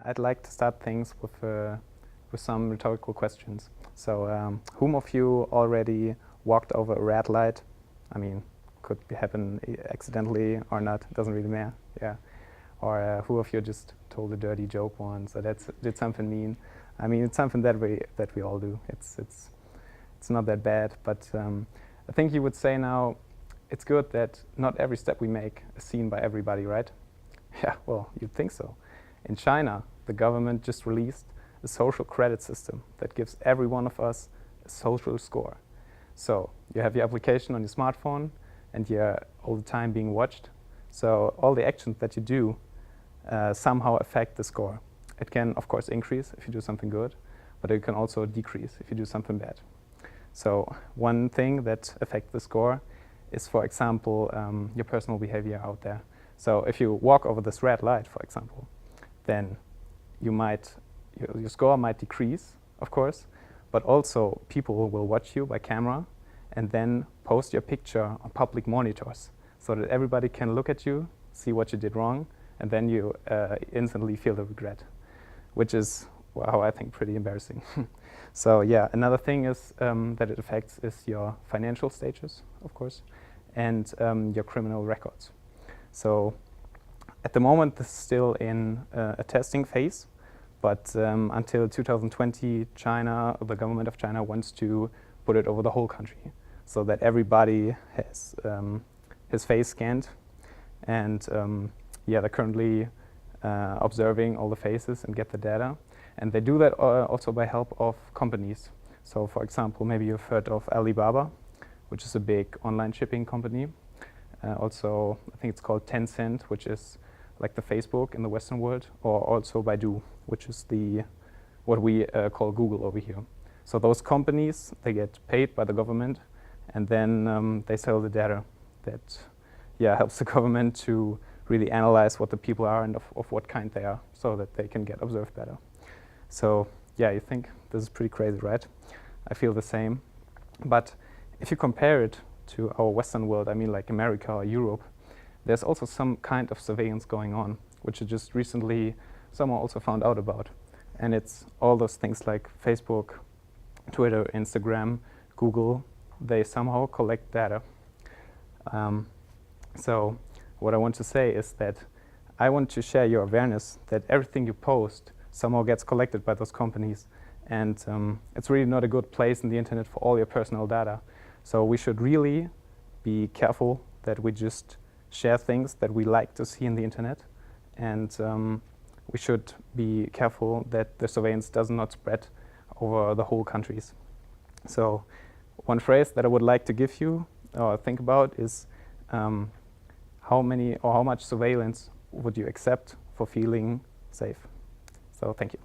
I'd like to start things with some rhetorical questions. So, whom of you already walked over a red light? I mean, could happen accidentally or not, doesn't really matter. Yeah. Or who of you just told a dirty joke once, or did something mean? I mean, it's something that we all do. It's not that bad, but I think you would say now, it's good that not every step we make is seen by everybody, right? Yeah, well, you'd think so. In China, the government just released a social credit system that gives every one of us a social score. So you have your application on your smartphone, and you're all the time being watched. So all the actions that you do somehow affect the score. It can, of course, increase if you do something good, but it can also decrease if you do something bad. So one thing that affects the score is, for example, your personal behavior out there. So if you walk over this red light, for example, then your score might decrease, of course, but also people will watch you by camera and then post your picture on public monitors so that everybody can look at you, see what you did wrong, and then you instantly feel the regret, which is, wow, I think pretty embarrassing. So yeah, another thing is that it affects is your financial status, of course, and your criminal records. So at the moment, this is still in a testing phase, but until 2020, China, the government of China wants to put it over the whole country so that everybody has his face scanned. And yeah, they're currently observing all the faces and get the data. And they do that also by help of companies. So for example, maybe you've heard of Alibaba, which is a big online shipping company. Also, I think it's called Tencent, which is like the Facebook in the Western world, or also Baidu, which is what we call Google over here. So those companies, they get paid by the government, and then they sell the data that helps the government to really analyze what the people are and of what kind they are, so that they can get observed better. So yeah, you think this is pretty crazy, right? I feel the same. But if you compare it to our Western world, I mean like America or Europe, there's also some kind of surveillance going on, which I just recently someone also found out about. And it's all those things like Facebook, Twitter, Instagram, Google, they somehow collect data. So what I want to say is that I want to share your awareness that everything you post somehow gets collected by those companies. And it's really not a good place in the internet for all your personal data. So we should really be careful that we just share things that we like to see in the internet. And we should be careful that the surveillance does not spread over the whole countries. So one phrase that I would like to give you or think about is how much surveillance would you accept for feeling safe? So thank you.